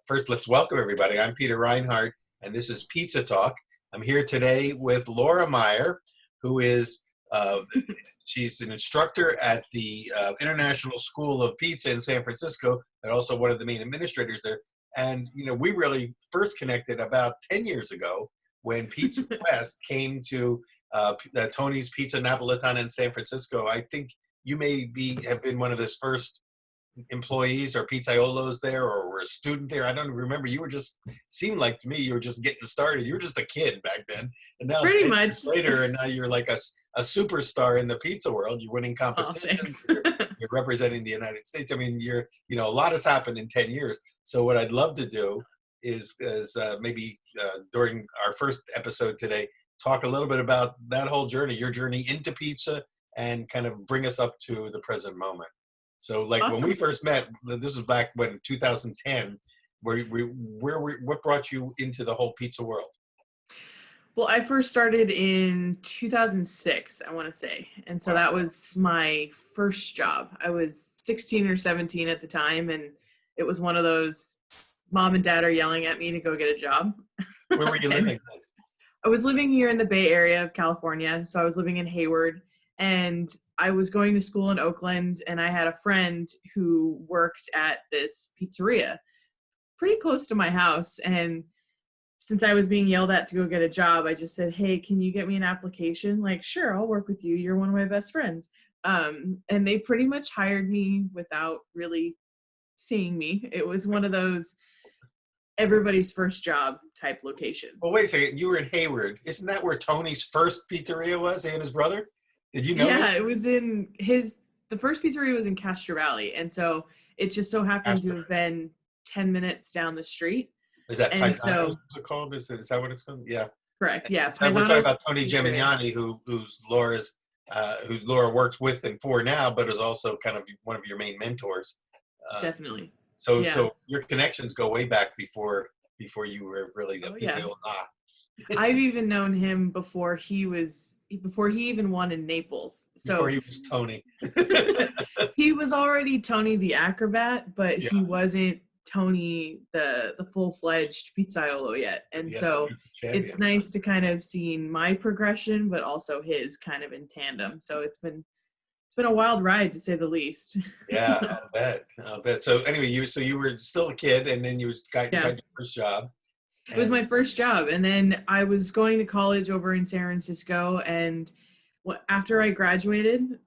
First, let's welcome everybody. I'm Peter Reinhardt, and this is Pizza Talk. I'm here today with Laura Meyer, who is she's an instructor at the International School of Pizza in San Francisco, and also one of the main administrators there. And we really first connected about 10 years ago when Pizza Quest came to Tony's Pizza Napolitana in San Francisco. I think you have been one of his first employees or pizzaiolos there, or were a student there. I don't remember. You were seemed like to me you were just getting started. You were just a kid back then, and now it's Pretty 10 much years later, and now you're like a superstar in the pizza world. You're winning competitions. You're representing the United States. I mean, a lot has happened in 10 years. So what I'd love to do is maybe during our first episode today, talk a little bit about that whole journey, your journey into pizza, and kind of bring us up to the present moment. So, like, awesome. When we first met, this was back when 2010. What brought you into the whole pizza world? Well, I first started in 2006, I want to say. And so that was my first job. I was 16 or 17 at the time, and it was one of those mom and dad are yelling at me to go get a job. Where were you living? I was living here in the Bay Area of California. So I was living in Hayward, and I was going to school in Oakland, and I had a friend who worked at this pizzeria pretty close to my house. And since I was being yelled at to go get a job, I just said, hey, can you get me an application? Like, sure, I'll work with you. You're one of my best friends. And they pretty much hired me without really seeing me. It was one of those everybody's first job type locations. Well, wait a second. You were in Hayward. Isn't that where Tony's first pizzeria was, he and his brother? Did you know Yeah, that? it was the first pizzeria was in Castro Valley. And so it just so happened to have been 10 minutes down the street. Is that and Paisano? Is it called? Is that what it's called? Yeah. Correct. Yeah. We're talking about Tony Gemignani, who's Laura works with and for now, but is also kind of one of your main mentors. Definitely. So your connections go way back before you were really the pizza. I've even known him before he even won in Naples. So before he was Tony. He was already Tony the acrobat, but he wasn't Tony the full-fledged pizzaiolo yet. And so it's nice to kind of see my progression, but also his kind of in tandem. So it's been a wild ride, to say the least. Yeah, I'll bet. So anyway, you were still a kid, and then you got your first job. It was my first job, and then I was going to college over in San Francisco, and after I graduated,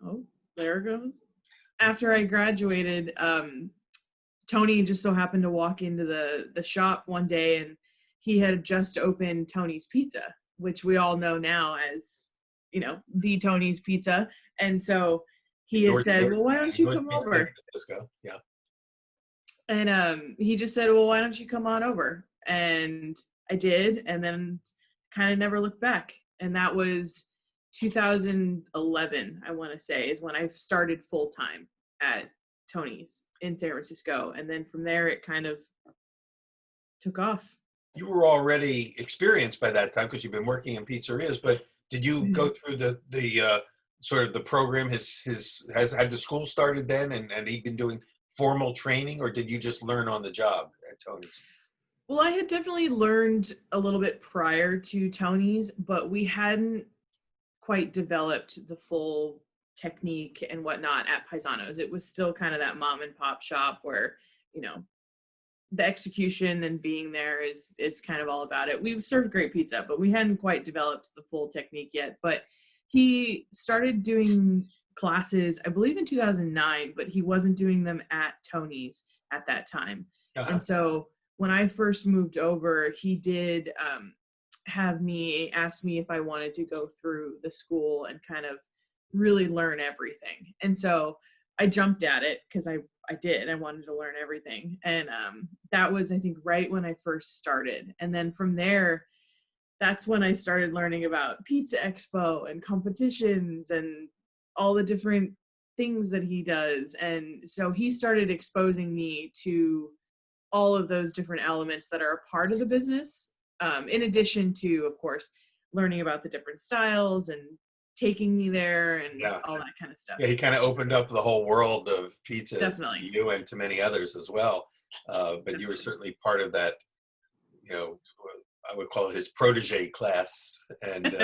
there it goes. After I graduated, Tony just so happened to walk into the shop one day, and he had just opened Tony's Pizza, which we all know now as, the Tony's Pizza. And so he had said, well, why don't you come over? Yeah. And he just said, well, why don't you come on over? And I did, and then kind of never looked back. And that was 2011, I want to say, is when I started full-time at Tony's in San Francisco. And then from there, it kind of took off. You were already experienced by that time because you've been working in pizzerias, but did you go through the sort of the program? Had the school started then, and he'd been doing formal training, or did you just learn on the job at Tony's? Well, I had definitely learned a little bit prior to Tony's, but we hadn't quite developed the full technique and whatnot at Paisano's. It was still kind of that mom and pop shop where, the execution and being there is kind of all about it. We served great pizza, but we hadn't quite developed the full technique yet. But he started doing classes, I believe in 2009, but he wasn't doing them at Tony's at that time. Uh-huh. And so when I first moved over, he did ask me if I wanted to go through the school and kind of really learn everything. And so I jumped at it because I did. I wanted to learn everything. And that was, I think, right when I first started. And then from there, that's when I started learning about Pizza Expo and competitions and all the different things that he does. And so he started exposing me to all of those different elements that are a part of the business, in addition to, of course, learning about the different styles and taking me there and all that kind of stuff. Yeah, he kind of opened up the whole world of pizza Definitely. to you and to many others as well. but you were certainly part of that, you know, I would call it his protege class. And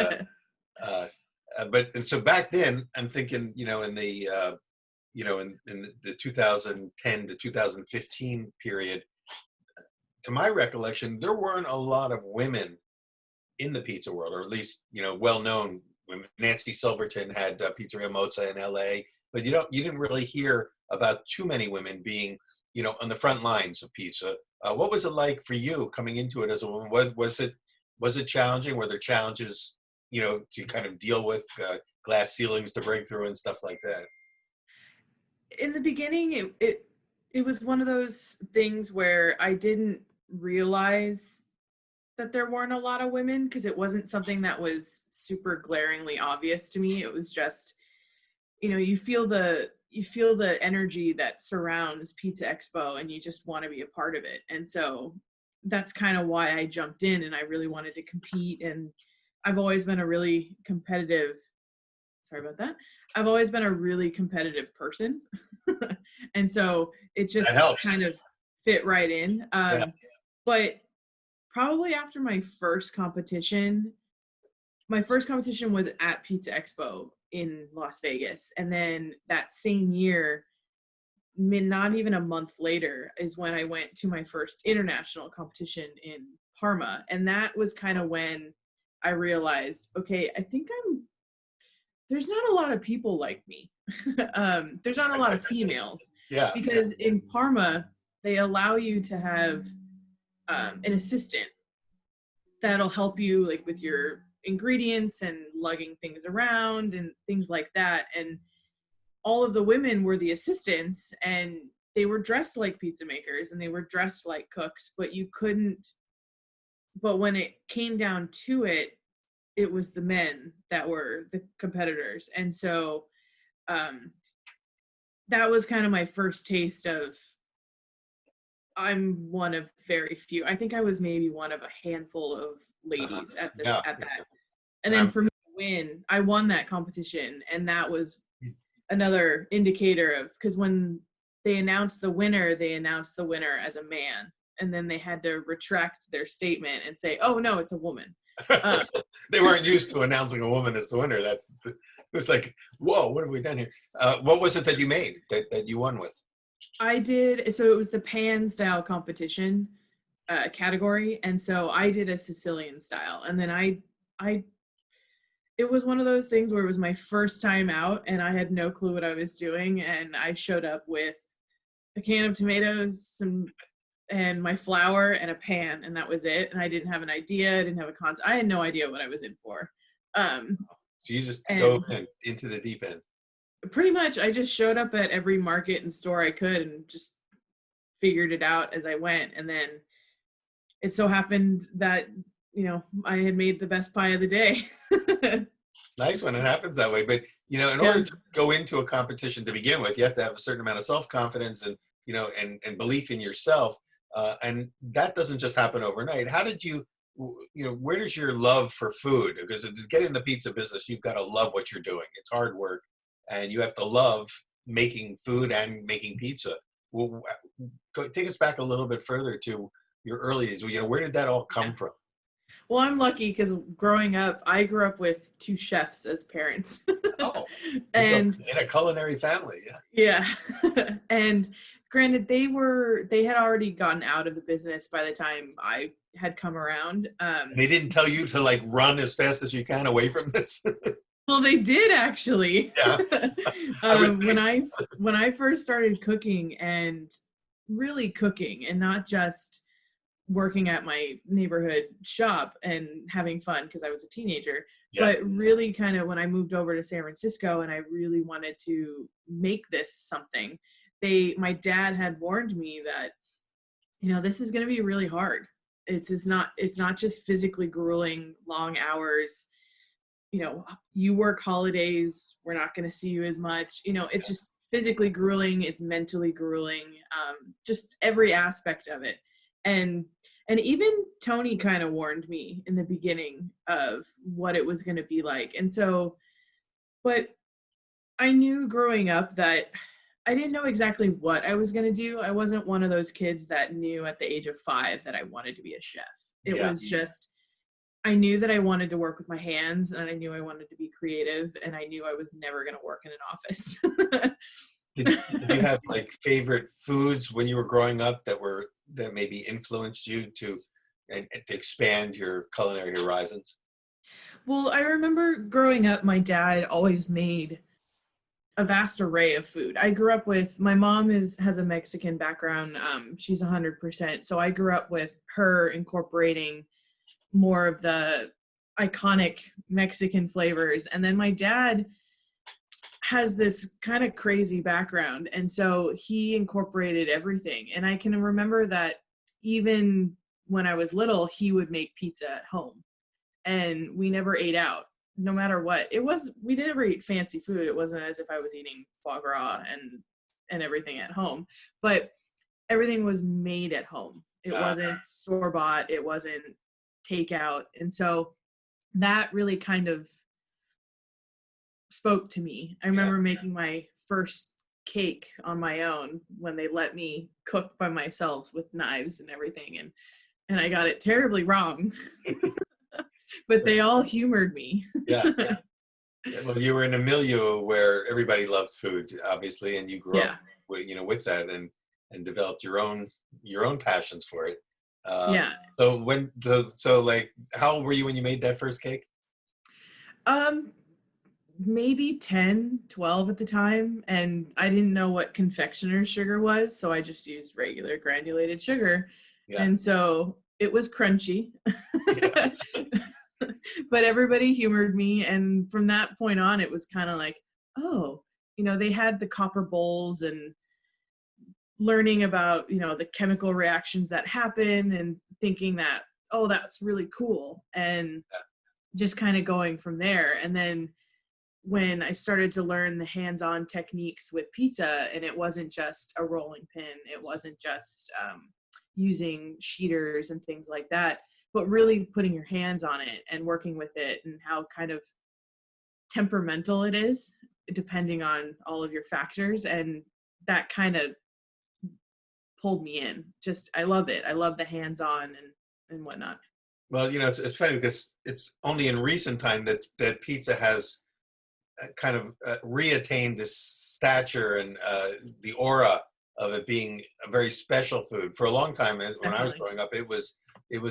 but and so back then, I'm thinking, in the in the 2010 to 2015 period, to my recollection, there weren't a lot of women in the pizza world, or at least well known women. Nancy Silverton had Pizzeria Mozza in L.A., but you didn't really hear about too many women being on the front lines of pizza. What was it like for you coming into it as a woman? Was it challenging? Were there challenges to kind of deal with glass ceilings to break through and stuff like that? In the beginning, it was one of those things where I didn't realize that there weren't a lot of women, because it wasn't something that was super glaringly obvious to me. It was just, you feel the energy that surrounds Pizza Expo, and you just want to be a part of it. And so that's kind of why I jumped in, and I really wanted to compete. And I've always been a really competitive, sorry about that. I've always been a really competitive person. And so it just kind of fit right in. But probably after my first competition was at Pizza Expo in Las Vegas. And then that same year, not even a month later, is when I went to my first international competition in Parma. And that was kind of when I realized, okay, I think there's not a lot of people like me. There's not a lot of females. Because in Parma, they allow you to have an assistant that'll help you like with your ingredients and lugging things around and things like that. And all of the women were the assistants, and they were dressed like pizza makers and they were dressed like cooks, but when it came down to it, it was the men that were the competitors. And so that was kind of my first taste of, I'm one of very few. I think I was maybe one of a handful of ladies at that. And then for me to win, I won that competition. And that was another indicator of, because when they announced the winner as a man. And then they had to retract their statement and say, oh no, it's a woman. They weren't used to announcing a woman as the winner. It was like, whoa, what have we done here? What was it that you made that you won with? I did, so it was the pan style competition category. And so I did a Sicilian style. And then it was one of those things where it was my first time out and I had no clue what I was doing. And I showed up with a can of tomatoes, and my flour and a pan, and that was it. And I didn't have an idea. I didn't have a concept. I had no idea what I was in for. So you just dove into the deep end. Pretty much, I just showed up at every market and store I could and just figured it out as I went. And then it so happened that, I had made the best pie of the day. It's nice when it happens that way. But, in order to go into a competition to begin with, you have to have a certain amount of self-confidence and, and belief in yourself. And that doesn't just happen overnight. How did where does your love for food? Because to get in the pizza business, you've got to love what you're doing. It's hard work. And you have to love making food and making pizza. Well, take us back a little bit further to your early days. Where did that all come from? Well, I'm lucky because growing up, I grew up with two chefs as parents. Oh, and in a culinary family, yeah. And granted, they had already gotten out of the business by the time I had come around. They didn't tell you to run as fast as you can away from this. Well, they did actually. Yeah. When I first started cooking, and really cooking, and not just working at my neighborhood shop and having fun because I was a teenager, but really kind of when I moved over to San Francisco and I really wanted to make this something, my dad had warned me that, this is going to be really hard. It's not just physically grueling, long hours. You work holidays, we're not going to see you as much. It's just physically grueling. It's mentally grueling. Just every aspect of it. And even Tony kind of warned me in the beginning of what it was going to be like. And so, but I knew growing up that I didn't know exactly what I was going to do. I wasn't one of those kids that knew at the age of 5 that I wanted to be a chef. It Yeah. was just, I knew that I wanted to work with my hands, and I knew I wanted to be creative, and I knew I was never going to work in an office. Did you have like favorite foods when you were growing up that maybe influenced you and to expand your culinary horizons? Well, I remember growing up, my dad always made a vast array of food. I grew up with, my mom has a Mexican background. She's 100%. So I grew up with her incorporating more of the iconic Mexican flavors. And then my dad has this kind of crazy background. And so he incorporated everything. And I can remember that even when I was little, he would make pizza at home, and we never ate out. No matter what it was, we never ate fancy food. It wasn't as if I was eating foie gras and everything at home, but everything was made at home. It wasn't store bought. It wasn't takeout. And so that really kind of spoke to me. I remember making my first cake on my own when they let me cook by myself with knives and everything. And I got it terribly wrong. But they all humored me. Yeah. Well, you were in a milieu where everybody loved food, obviously, and you grew up with that and developed your own passions for it. Yeah. So like, how old were you when you made that first cake? Maybe 10, 12 at the time, and I didn't know what confectioner's sugar was, so I just used regular granulated sugar. Yeah. And so it was crunchy. But everybody humored me, and from that point on it was kind of like, oh, they had the copper bowls, and learning about the chemical reactions that happen, and thinking that, oh, that's really cool, and just kind of going from there. And then when I started to learn the hands-on techniques with pizza, and it wasn't just a rolling pin, it wasn't just using sheeters and things like that, but really putting your hands on it and working with it, and how kind of temperamental it is depending on all of your factors. And that kind of pulled me in. Just, I love it. I love the hands-on and whatnot. Well, it's funny because it's only in recent time that pizza has kind of reattained this stature and the aura of it being a very special food. For a long time, when I was growing up, it was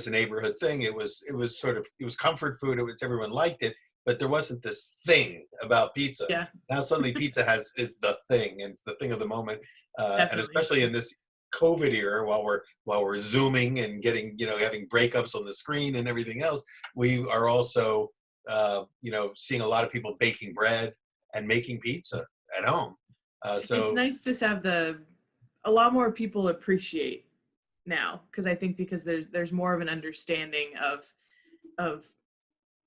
a neighborhood thing. It was comfort food. Everyone liked it, but there wasn't this thing about pizza. Yeah. Now suddenly pizza is the thing, and it's the thing of the moment. And especially in this COVID era, while we're Zooming and getting, having breakups on the screen and everything else, we are also seeing a lot of people baking bread and making pizza at home. So it's nice to have a lot more people appreciate now, because I think because there's more of an understanding of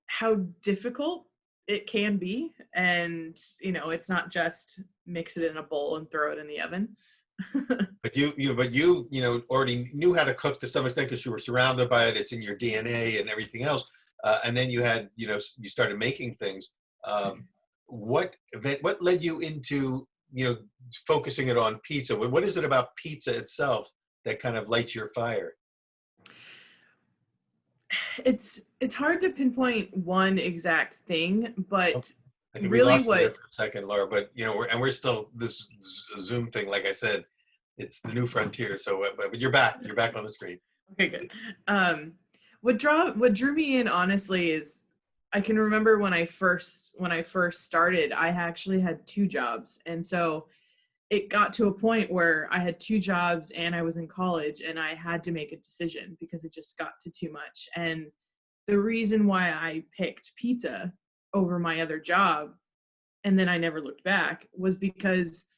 how difficult it can be, and it's not just mix it in a bowl and throw it in the oven. But you already knew how to cook to some extent because you were surrounded by it. It's in your DNA and everything else. And then you started making things. What led you into focusing it on pizza? What is it about pizza itself that kind of lights your fire? It's hard to pinpoint one exact thing, but I think really we lost you there for a second, Laura. But we're still this Zoom thing. Like I said, it's the new frontier. So, but you're back. You're back on the screen. Okay, good. What drew me in, honestly, is I can remember when I first started, I actually had 2 jobs, and so it got to a point where I had 2 jobs and I was in college, and I had to make a decision because it just got to too much. And the reason why I picked pizza over my other job, and then I never looked back, was because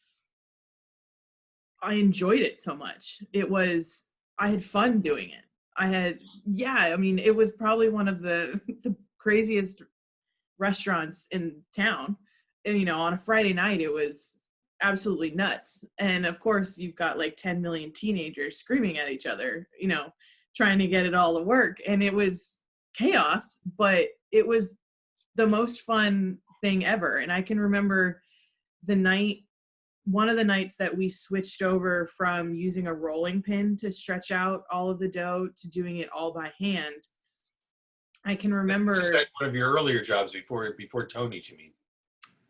I enjoyed it so much. I had fun doing it. It was probably one of the craziest restaurants in town. And, on a Friday night, it was absolutely nuts. And of course, you've got like 10 million teenagers screaming at each other, trying to get it all to work. And it was chaos, but it was the most fun thing ever. And I can remember the night one of the nights that we switched over from using a rolling pin to stretch out all of the dough to doing it all by hand, I can remember. This is at one of your earlier jobs before Tony's, you mean?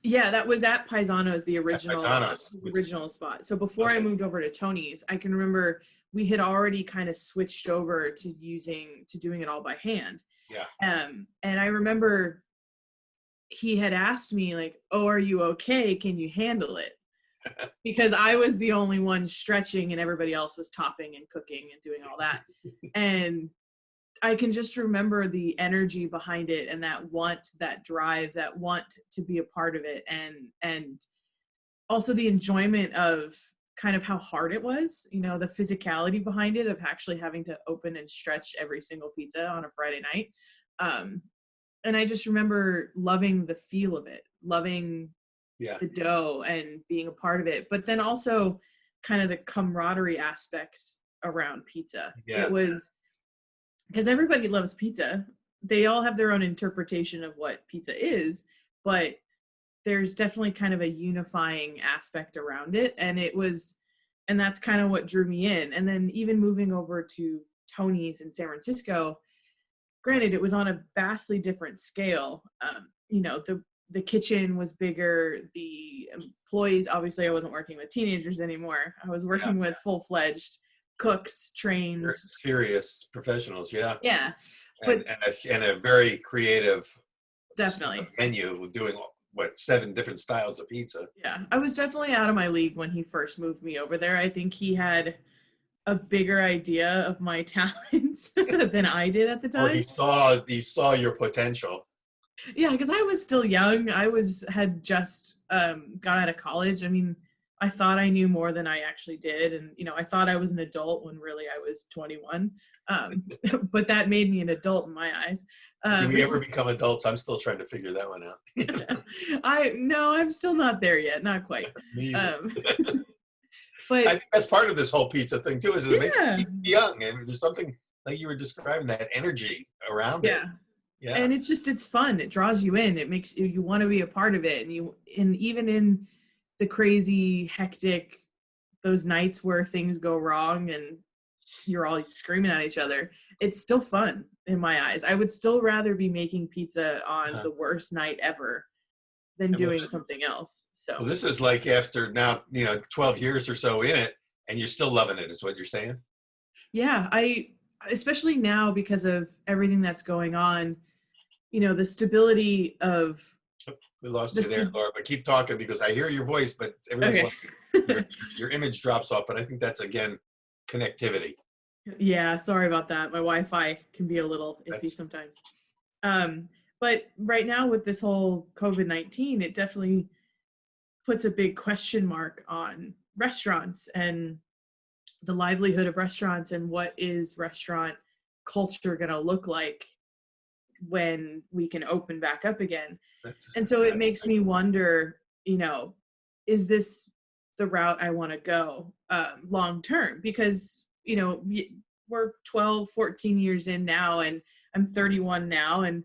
Yeah, that was at Paisano's, the Paisano's. original spot. So before I Okay. moved over to Tony's, I can remember we had already kind of switched over to doing it all by hand. Yeah. And I remember he had asked me like, "Oh, are you okay? Can you handle it?" Because I was the only one stretching and everybody else was topping and cooking and doing all that. And I can just remember the energy behind it and that want, that drive, that want to be a part of it, and also the enjoyment of kind of how hard it was, you know, the physicality behind it of actually having to open and stretch every single pizza on a Friday night. And I just remember loving the feel of it, loving Yeah. the dough and being a part of it, but then also kind of the camaraderie aspect around pizza. Yeah. It was because everybody loves pizza. They all have their own interpretation of what pizza is, but there's definitely kind of a unifying aspect around it. And that's kind of what drew me in. And then even moving over to Tony's in San Francisco, granted, it was on a vastly different scale. You know, the kitchen was bigger. The employees, obviously I wasn't working with teenagers anymore. I was working with full-fledged cooks, trained. They're serious professionals, yeah. Yeah. But And a very creative definitely menu, doing what, 7 different styles of pizza. Yeah, I was definitely out of my league when he first moved me over there. I think he had a bigger idea of my talents than I did at the Or time. he saw your potential. Yeah, because I was still young. Had just got out of college. I mean, I thought I knew more than I actually did, and you know, I thought I was an adult when really I was 21. But that made me an adult in my eyes. Do we ever become adults? I'm still trying to figure that one out. I'm still not there yet, not quite. Me either. But I think that's part of this whole pizza thing too, is it makes yeah, you young, and there's something like you were describing, that energy around it. yeah. Yeah. And it's fun. It draws you in. It makes you want to be a part of it. And even in the crazy, hectic, those nights where things go wrong and you're all screaming at each other, it's still fun in my eyes. I would still rather be making pizza on the worst night ever than doing something else. So well, this is like after now, 12 years or so in it, and you're still loving it, is what you're saying? Yeah, especially now because of everything that's going on, the stability of. We lost you there, Laura, but keep talking because I hear your voice, but every once in a while your image drops off. But I think that's, again, connectivity. Yeah, sorry about that. My Wi-Fi can be a little iffy sometimes. But right now with this whole COVID-19, it definitely puts a big question mark on restaurants and the livelihood of restaurants and what is restaurant culture going to look like when we can open back up again. And so it makes me wonder, is this the route I want to go long term? Because, we're 12, 14 years in now, and I'm 31 now, and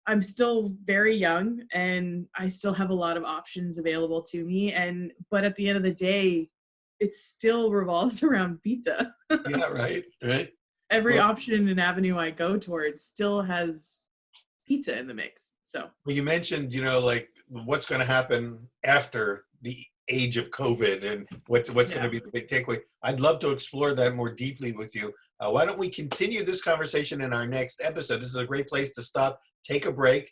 I'm still very young, and I still have a lot of options available to me. But at the end of the day, it still revolves around pizza. Yeah, right. Every option and avenue I go towards still has pizza in the mix. So well, you mentioned, like what's going to happen after the age of COVID and what's going to be the big takeaway. I'd love to explore that more deeply with you. Why don't we continue this conversation in our next episode? This is a great place to stop, take a break.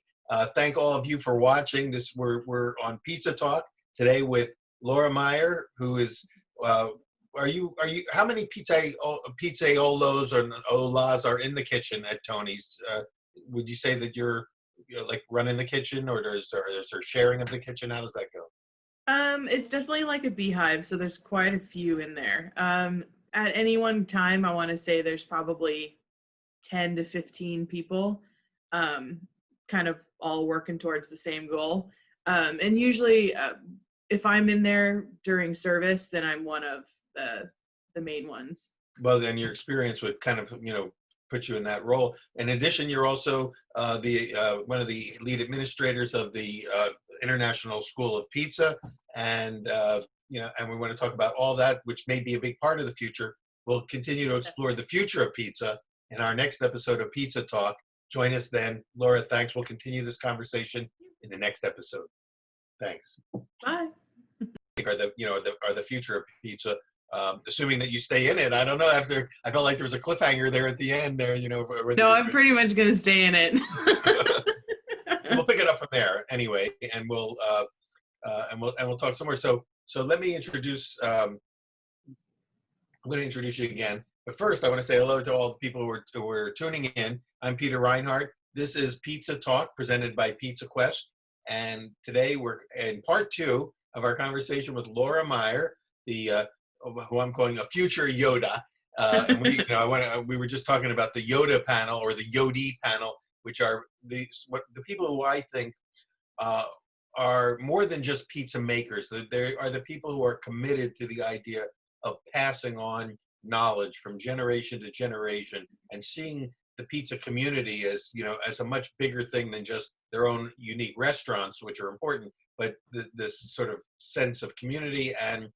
Thank all of you for watching. We're on Pizza Talk today with Laura Meyer, who is. Are you? How many pizzaiolos or olas are in the kitchen at Tony's? Would you say that you're like running the kitchen, or is there sharing of the kitchen? How does that go? It's definitely like a beehive, so there's quite a few in there. At any one time, I want to say there's probably 10 to 15 people, kind of all working towards the same goal. And usually, if I'm in there during service, then I'm one of the main ones. Well, then your experience would kind of, put you in that role. In addition, you're also one of the lead administrators of the International School of Pizza, and and we want to talk about all that, which may be a big part of the future. We'll continue to explore the future of pizza in our next episode of Pizza Talk. Join us then. Laura, thanks. We'll continue this conversation in the next episode. Thanks. Bye. Are the future of pizza, assuming that you stay in it. I don't know. I felt like there was a cliffhanger there at the end there, No, I'm pretty much going to stay in it. We'll pick it up from there anyway, and we'll talk some more. So let me introduce. I'm going to introduce you again, but first I want to say hello to all the people who are tuning in. I'm Peter Reinhardt. This is Pizza Talk presented by Pizza Quest, and today we're in part 2 of our conversation with Laura Meyer, who I'm calling a future Yoda. And we were just talking about the Yoda panel or the Yodi panel, which are the people who I think are more than just pizza makers. They are the people who are committed to the idea of passing on knowledge from generation to generation and seeing the pizza community as a much bigger thing than just their own unique restaurants, which are important, but this sort of sense of community and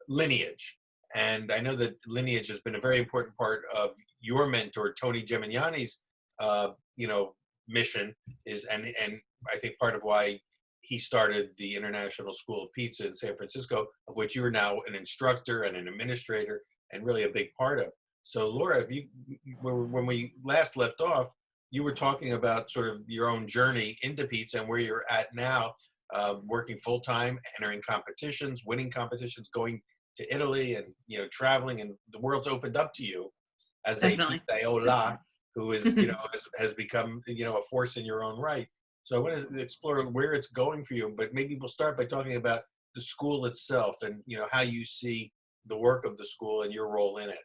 lineage. And I know that lineage has been a very important part of your mentor, Tony Gemignani's, mission is, and I think part of why he started the International School of Pizza in San Francisco, of which you are now an instructor and an administrator and really a big part of. So Laura, when we last left off, you were talking about sort of your own journey into pizza and where you're at now, working full-time, entering competitions, winning competitions, going to Italy and, traveling, and the world's opened up to you as Definitely. a pizzaiola who is, has become, a force in your own right. So I want to explore where it's going for you, but maybe we'll start by talking about the school itself and, how you see the work of the school and your role in it.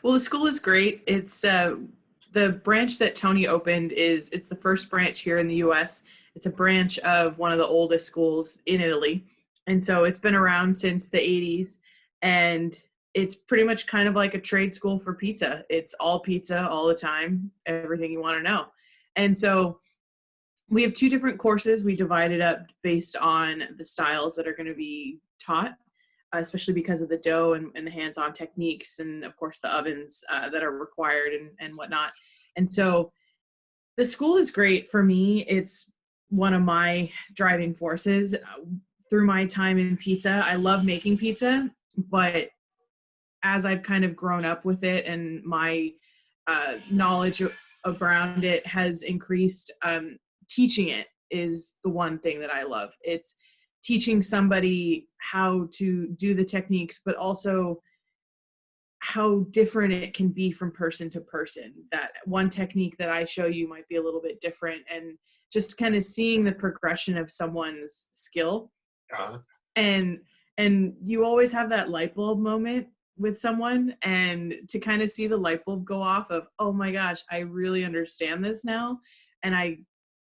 Well, the school is great. It's the branch that Tony opened it's the first branch here in the U.S. It's a branch of one of the oldest schools in Italy. And so it's been around since the 80s, and it's pretty much kind of like a trade school for pizza. It's all pizza all the time, everything you want to know. And so we have 2 different courses. We divide it up based on the styles that are going to be taught, especially because of the dough and the hands-on techniques, and of course the ovens that are required and whatnot. And so the school is great for me. It's one of my driving forces through my time in pizza. I love making pizza, but as I've kind of grown up with it and my knowledge around it has increased, teaching it is the one thing that I love. It's teaching somebody how to do the techniques, but also how different it can be from person to person. That one technique that I show you might be a little bit different, and just kind of seeing the progression of someone's skill. Uh-huh. And you always have that light bulb moment with someone, and to kind of see the light bulb go off of, oh my gosh, I really understand this now, and I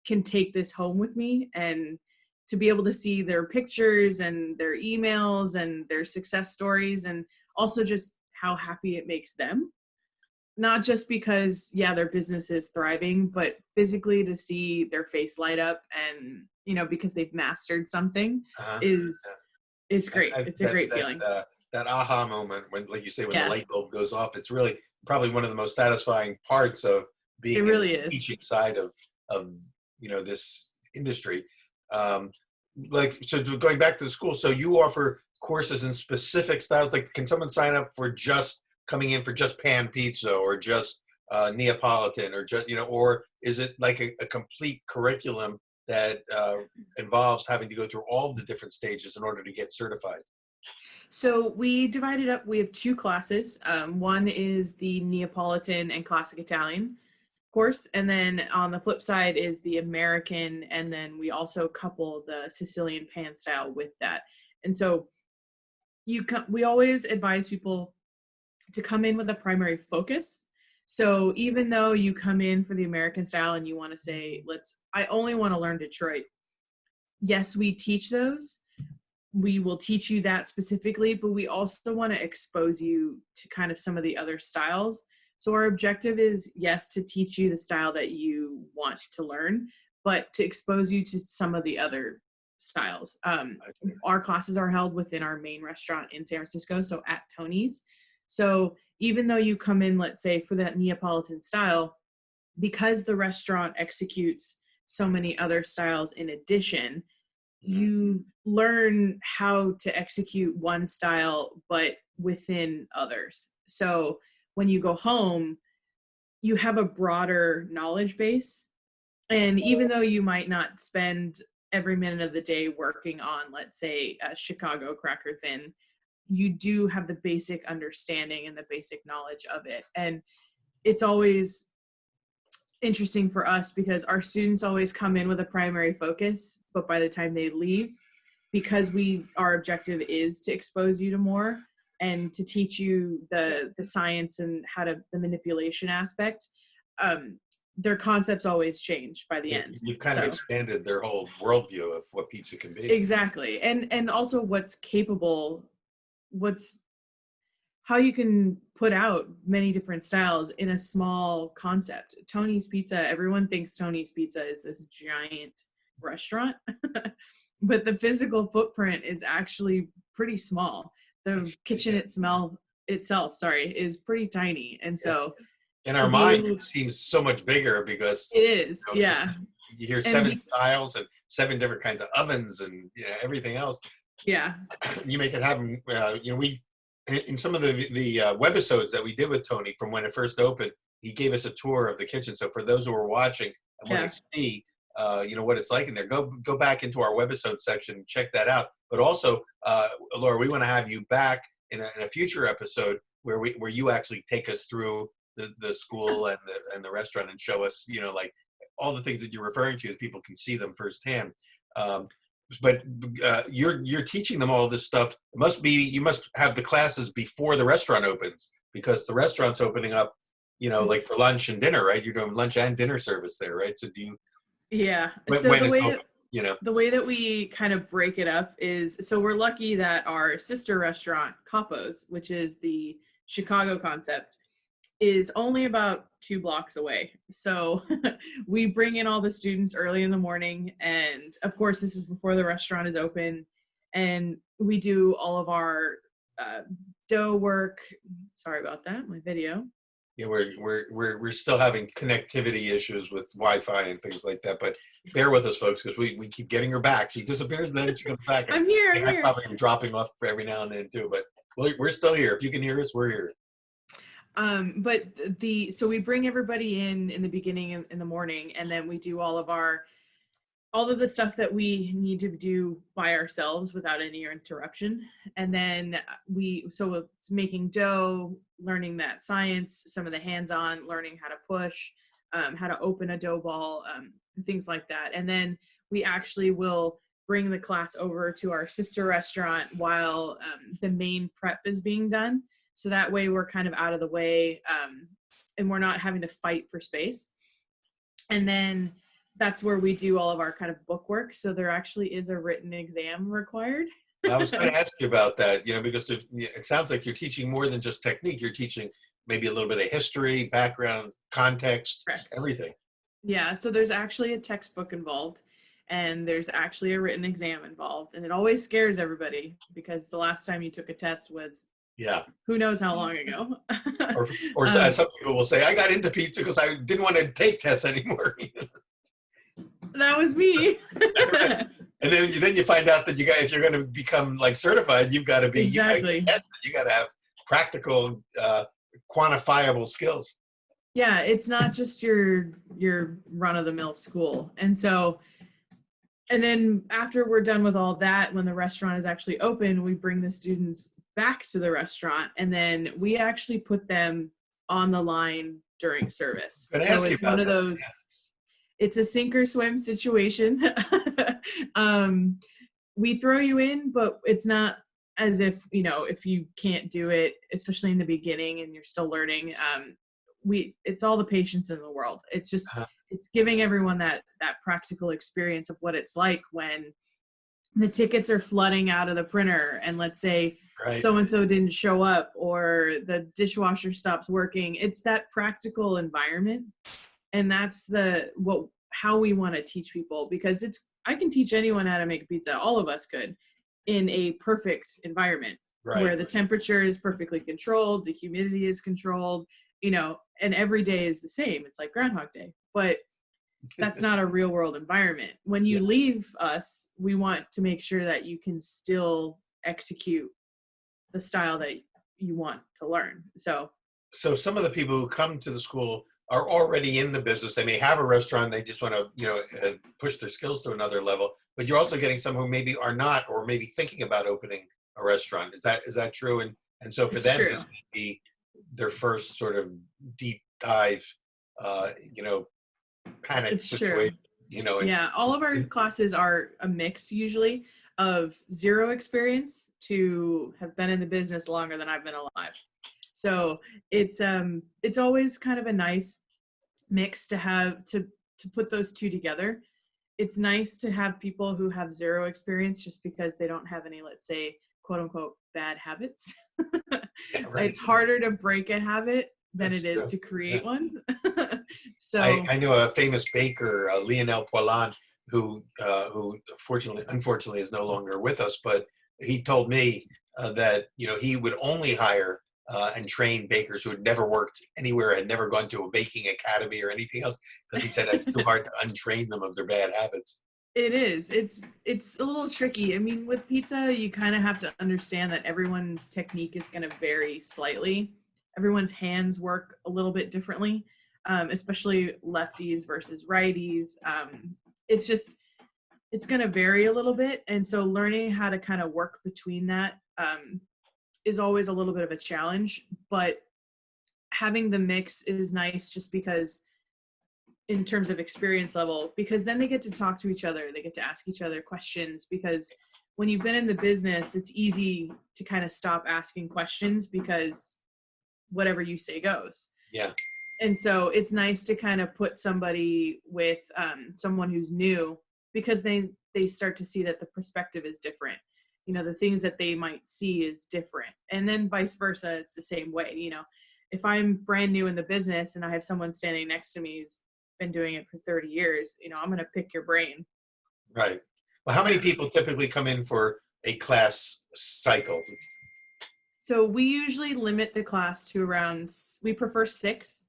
can take this home with me, and to be able to see their pictures and their emails and their success stories, and also just how happy it makes them. Not just because, their business is thriving, but physically to see their face light up and, because they've mastered something is great. It's a great feeling. That aha moment when, like you say, when the light bulb goes off, it's really probably one of the most satisfying parts of being in the teaching side of this industry. So going back to the school, so you offer courses in specific styles. Like, can someone sign up for coming in for just pan pizza or just Neapolitan or just, or is it like a complete curriculum that involves having to go through all the different stages in order to get certified? So we divide it up. We have 2 classes. One is the Neapolitan and Classic Italian course, and then on the flip side is the American, and then we also couple the Sicilian pan style with that. And so we always advise people to come in with a primary focus. So even though you come in for the American style and you want to say, I only want to learn Detroit. Yes, we teach those. We will teach you that specifically, but we also want to expose you to kind of some of the other styles. So our objective is, yes, to teach you the style that you want to learn, but to expose you to some of the other styles. I see. Our classes are held within our main restaurant in San Francisco, so at Tony's. So even though you come in, let's say, for that Neapolitan style, because the restaurant executes so many other styles in addition, you learn how to execute one style, but within others. So when you go home, you have a broader knowledge base. And even though you might not spend every minute of the day working on, let's say, a Chicago cracker thin, you do have the basic understanding and the basic knowledge of it. And it's always interesting for us because our students always come in with a primary focus, but by the time they leave, because our objective is to expose you to more and to teach you the science and the manipulation aspect, their concepts always change by the end. You've kind of expanded their whole worldview of what pizza can be. Exactly. And also how you can put out many different styles in a small concept. Tony's Pizza, everyone thinks Tony's Pizza is this giant restaurant, but the physical footprint is actually pretty small. The kitchen itself, is pretty tiny. And so in our mind, it seems so much bigger because it is, yeah. You hear 7 styles and 7 different kinds of ovens and everything else. Yeah. You make it happen. We in some of the webisodes that we did with Tony from when it first opened, he gave us a tour of the kitchen. So for those who are watching and want to see, what it's like in there, go back into our webisode section and check that out. But also, Laura, we want to have you back in a future episode where you actually take us through the school and the restaurant and show us, like all the things that you're referring to, as people can see them firsthand. But you're teaching them all this stuff. You must have the classes before the restaurant opens, because the restaurant's opening up, like for lunch and dinner, right? You're doing lunch and dinner service there, right? So do you? Yeah. So the way that we kind of break it up is, so we're lucky that our sister restaurant, Capo's, which is the Chicago concept, is only about 2 blocks away. So we bring in all the students early in the morning. And of course, this is before the restaurant is open. And we do all of our dough work. Sorry about that, my video. Yeah, we're still having connectivity issues with Wi-Fi and things like that, but bear with us, folks, because we keep getting her back. She disappears, and then she comes back. I'm here. I probably am dropping off for every now and then too, but we're still here. If you can hear us, we're here. But so we bring everybody in the beginning in the morning, and then we do all of the stuff that we need to do by ourselves without any interruption. And then so it's making dough, learning that science, some of the hands-on, learning how to push, how to open a dough ball, things like that. And then we actually will bring the class over to our sister restaurant while the main prep is being done. So that way we're kind of out of the way, and we're not having to fight for space. And then that's where we do all of our kind of book work. So there actually is a written exam required. I was going to ask you about that, because it sounds like you're teaching more than just technique. You're teaching maybe a little bit of history, background, context, Correct. Everything. Yeah, so there's actually a textbook involved, and there's actually a written exam involved. And it always scares everybody, because the last time you took a test was who knows how long ago. or some people will say, I got into pizza because I didn't want to take tests anymore. That was me. And then you find out that if you're going to become like certified, you've got to be exactly. You got to have practical, quantifiable skills. Yeah, it's not just your run-of-the-mill school. And then after we're done with all that, when the restaurant is actually open, we bring the students back to the restaurant, and then we actually put them on the line during service. So it's one of those, it's a sink or swim situation. We throw you in, but it's not as if, if you can't do it, especially in the beginning and you're still learning, it's all the patience in the world. It's just, it's giving everyone that practical experience of what it's like when the tickets are flooding out of the printer, and let's say so-and-so didn't show up or the dishwasher stops working. It's that practical environment. And that's how we want to teach people, because I can teach anyone how to make pizza. All of us could, in a perfect environment Right. where the temperature is perfectly controlled, the humidity is controlled, and every day is the same. It's like Groundhog Day. But that's not a real world environment. When you Yeah. leave us, we want to make sure that you can still execute the style that you want to learn. So some of the people who come to the school are already in the business. They may have a restaurant. They just want to, push their skills to another level. But you're also getting some who maybe are not, or maybe thinking about opening a restaurant. Is that true? And so for it's them, true. this may be their first sort of deep dive, uh, you know, panic It's true. situation. And Yeah, all of our classes are a mix usually of zero experience to have been in the business longer than I've been alive. So it's always kind of a nice mix to have to put those two together. It's nice to have people who have zero experience just because they don't have any, let's say, quote unquote, bad habits. yeah, right. It's harder to break a habit than That's it is true. to Yeah. create one. So I know a famous baker, Lionel Poilon, who unfortunately is no longer with us, but he told me that he would only hire and train bakers who had never worked anywhere, had never gone to a baking academy or anything else, because he said it's too hard to untrain them of their bad habits. it is. It's a little tricky. I mean, with pizza, you kind of have to understand that everyone's technique is going to vary slightly. Everyone's hands work a little bit differently, especially lefties versus righties. It's just it's going to vary a little bit, and so learning how to kind of work between that is always a little bit of a challenge. But having the mix is nice, just because in terms of experience level, because then they get to talk to each other, they get to ask each other questions, because when you've been in the business, it's easy to kind of stop asking questions because whatever you say goes. Yeah. And so it's nice to kind of put somebody with someone who's new, because they start to see that the perspective is different. The things that they might see is different, and then vice versa. It's the same way. If I'm brand new in the business and I have someone standing next to me who's been doing it for 30 years, I'm going to pick your brain. Right. Well, how many people typically come in for a class cycle? So we usually limit the class to we prefer 6.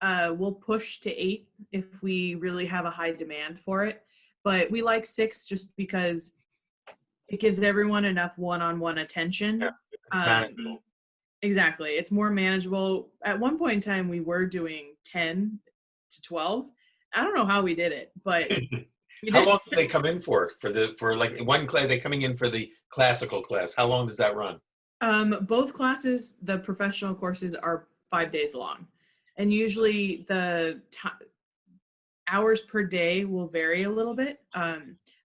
We'll push to 8 if we really have a high demand for it. But we like 6 just because it gives everyone enough one-on-one attention. Yeah, it's manageable. Exactly. It's more manageable. At one point in time, we were doing 10 to 12. I don't know how we did it, but we How did. long do they come in for like one class? They coming in for the classical class. How long does that run? Both classes, the professional courses, are 5 days long, and usually the hours per day will vary a little bit.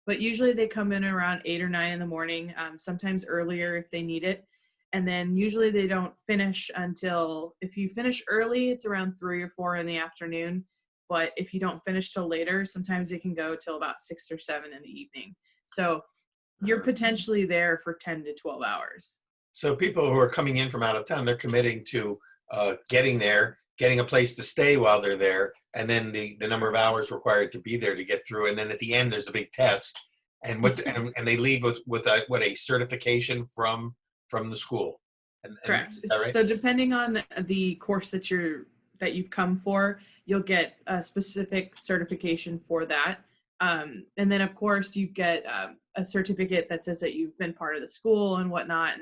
But usually they come in around 8 or 9 in the morning, sometimes earlier if they need it. And then usually they don't finish until, if you finish early, it's around 3 or 4 in the afternoon. But if you don't finish till later, sometimes it can go till about 6 or 7 in the evening. So you're potentially there for 10 to 12 hours. So people who are coming in from out of town, they're committing to getting there, getting a place to stay while they're there, and then the number of hours required to be there to get through. And then at the end, there's a big test, and and they leave with a certification from the school. Correct. Is that right? So depending on the course that you've come for, you'll get a specific certification for that. And then of course you get a certificate that says that you've been part of the school and whatnot.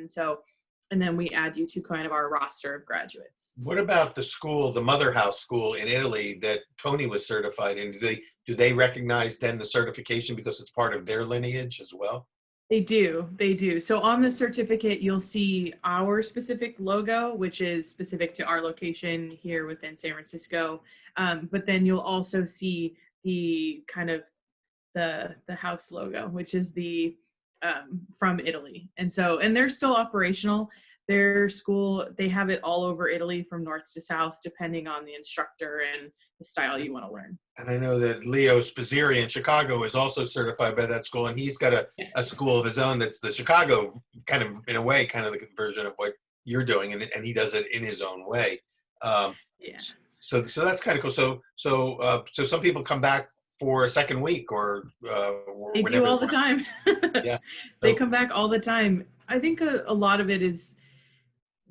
And then we add you to kind of our roster of graduates. What about the school, the Mother House school in Italy that Tony was certified in? Do they recognize then the certification because it's part of their lineage as well? They do. So on the certificate, you'll see our specific logo, which is specific to our location here within San Francisco. But then you'll also see the kind of the house logo, which is the from Italy. And they're still operational. Their school, they have it all over Italy from north to south, depending on the instructor and the style you want to learn. And I know that Leo Spazzeri in Chicago is also certified by that school, and he's got a school of his own that's the Chicago kind of, in a way, kind of the version of what you're doing, and he does it in his own way. Yeah. So that's kind of cool. So some people come back for a second week They do whenever. all the time. Yeah. They So, come back all the time. I think a lot of it is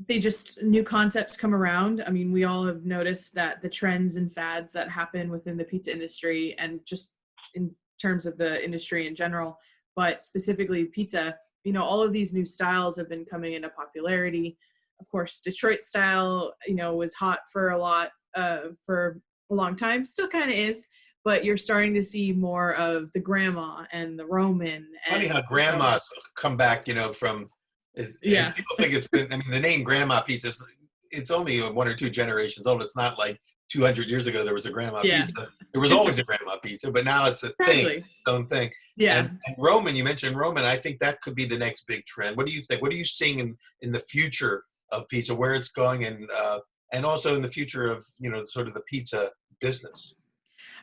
they just new concepts come around. I mean, we all have noticed that the trends and fads that happen within the pizza industry and just in terms of the industry in general, but specifically pizza, all of these new styles have been coming into popularity. Of course, Detroit style, was hot for for a long time, still kind of is, but you're starting to see more of the grandma and the Roman. funny And how grandmas come back, from and yeah, people think it's been. I mean, the name grandma pizza it's only one or two generations old. It's not like 200 years ago there was a grandma yeah, pizza. There was always a grandma pizza, but now it's a thing, exactly. its own thing. Yeah. And Roman, you mentioned Roman. I think that could be the next big trend. What do you think? What are you seeing in the future of pizza, where it's going, and also in the future of sort of the pizza business?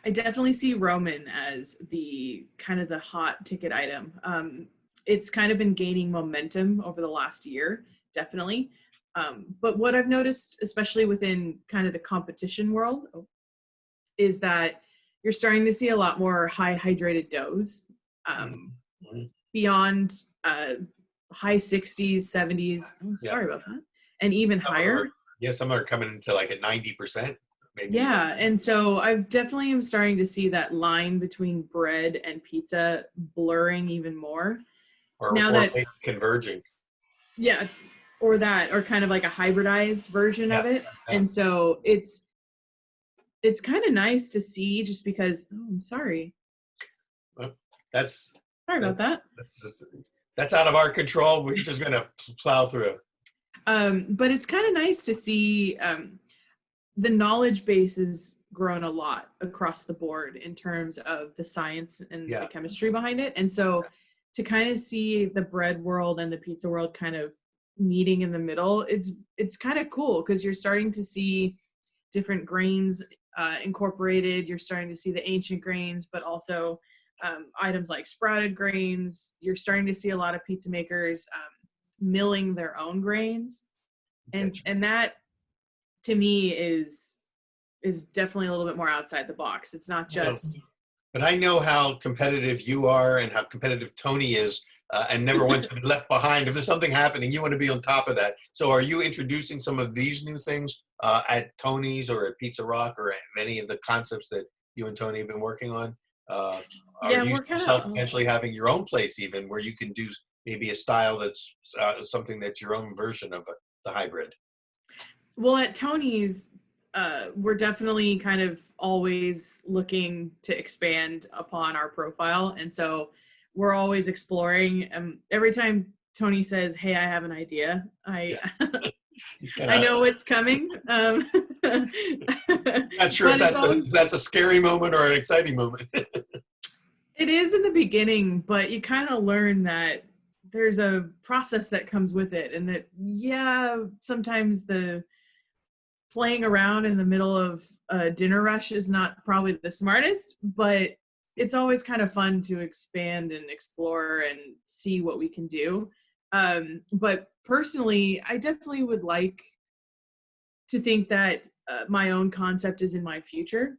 I definitely see Roman as the kind of the hot ticket item. It's kind of been gaining momentum over the last year, definitely. But what I've noticed, especially within kind of the competition world, is that you're starting to see a lot more high hydrated doughs Mhm. beyond high 60s, 70s. Oh, Yeah, sorry about that. And even some of them higher. are. Yeah, some are coming into like at 90%, maybe even. Yeah, and so I've definitely am starting to see that line between bread and pizza blurring even more. Now Or that, maybe converging. yeah, or kind of like a hybridized version Yeah, of it. yeah. And so it's kind of nice to see just because, oh, I'm sorry. Well, that's Sorry about that's that. that's that's out of our control. We're just gonna plow through. But it's kind of nice to see the knowledge base has grown a lot across the board in terms of the science and the Yeah, chemistry behind it. And so to kind of see the bread world and the pizza world kind of meeting in the middle, it's kind of cool because you're starting to see different grains incorporated. You're starting to see the ancient grains, but also items like sprouted grains. You're starting to see a lot of pizza makers milling their own grains, and that's and that to me is definitely a little bit more outside the box. It's not well, just but I know how competitive you are and how competitive Tony is, and never wants to be left behind. If there's something happening, you want to be on top of that. So, are you introducing some of these new things at Tony's or at Pizza Rock or at many of the concepts that you and Tony have been working on? Uh, are yeah, you we're kind yourself of potentially having your own place even where you can do maybe a style that's something that's your own version of the hybrid? well at Tony's. We're definitely kind of always looking to expand upon our profile, and so we're always exploring. Every time Tony says, "Hey, I have an idea," I Yeah, kind I of. know it's coming. Not sure if But it's always that's a scary moment or an exciting moment. it is in the beginning, but you kind of learn that there's a process that comes with it, and that sometimes the playing around in the middle of a dinner rush is not probably the smartest, but it's always kind of fun to expand and explore and see what we can do. But personally, I definitely would like to think that my own concept is in my future,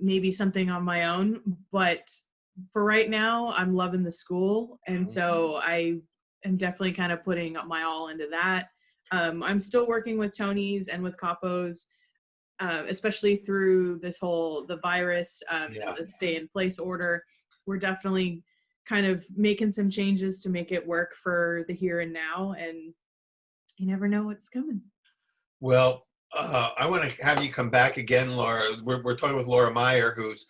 maybe something on my own. But for right now, I'm loving the school. And so I am definitely kind of putting my all into that. I'm still working with Tony's and with Capos, especially through the virus and Yeah. the stay in place order. We're definitely kind of making some changes to make it work for the here and now. And you never know what's coming. Well, I want to have you come back again, Laura. We're talking with Laura Meyer, who's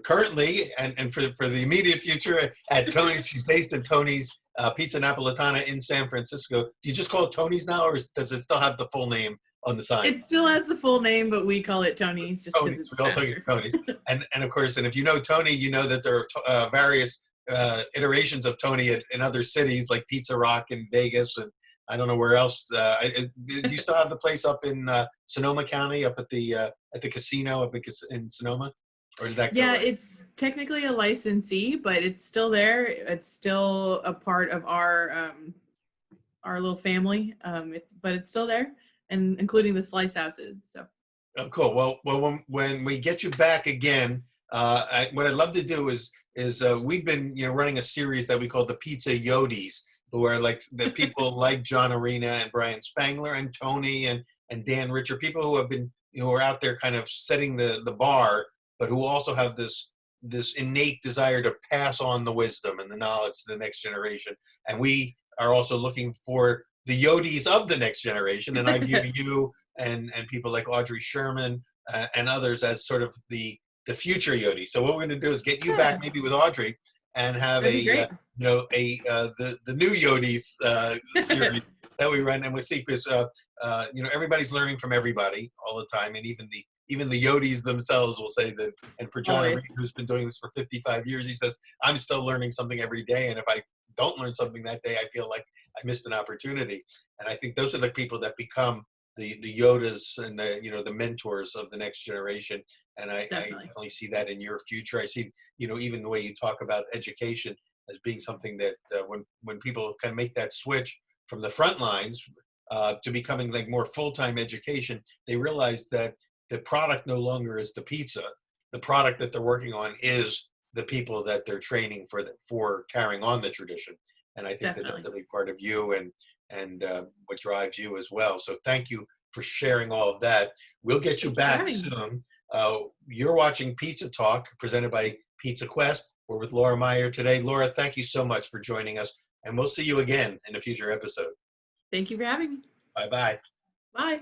currently and for the immediate future at Tony's. She's based in Tony's Pizza Napolitana in San Francisco. Do you just call it Tony's now, or does it still have the full name on the sign? It still has the full name, but we call it Tony's just because Tony's. it's We all think faster. it's Tony's. And of course, and if you know Tony, you know that there are various iterations of Tony in other cities like Pizza Rock in Vegas, and I don't know where else. Do you still have the place up in Sonoma County, up at the casino up in Sonoma, or did that go Yeah, away? it's technically a licensee, but it's still there. It's still a part of our little family. It's still there, and including the slice houses. So Oh, cool. Well, when we get you back again, what I'd love to do is we've been running a series that we call the Pizza Yodis, who are like the people like John Arena and Brian Spangler and Tony and Dan Richer, people who have been who are out there kind of setting the bar, but who also have this innate desire to pass on the wisdom and the knowledge to the next generation. And we are also looking for the Yodis of the next generation. And I view you and people like Audrey Sherman and others as sort of the future Yodi. So what we're going to do is get you back maybe with Audrey and have That'd be great. the new Yodis series that we run, and we'll see, because everybody's learning from everybody all the time, and even the Yodis themselves will say that. And for John Arena, who's been doing this for 55 years, he says, I'm still learning something every day, and if I don't learn something that day, I feel like I missed an opportunity. And I think those are the people that become the Yodas and the mentors of the next generation. And I definitely see that in your future. I see even the way you talk about education as being something that when people kind of make that switch from the front lines to becoming like more full-time education, they realize that the product no longer is the pizza. The product that they're working on is the people that they're training for carrying on the tradition. And I think that that's a big part of you and what drives you as well. So thank you for sharing all of that. We'll get you back soon. You're watching Pizza Talk, presented by Pizza Quest. We're with Laura Meyer today. Laura, thank you so much for joining us, and we'll see you again in a future episode. Thank you for having me. Bye-bye. Bye.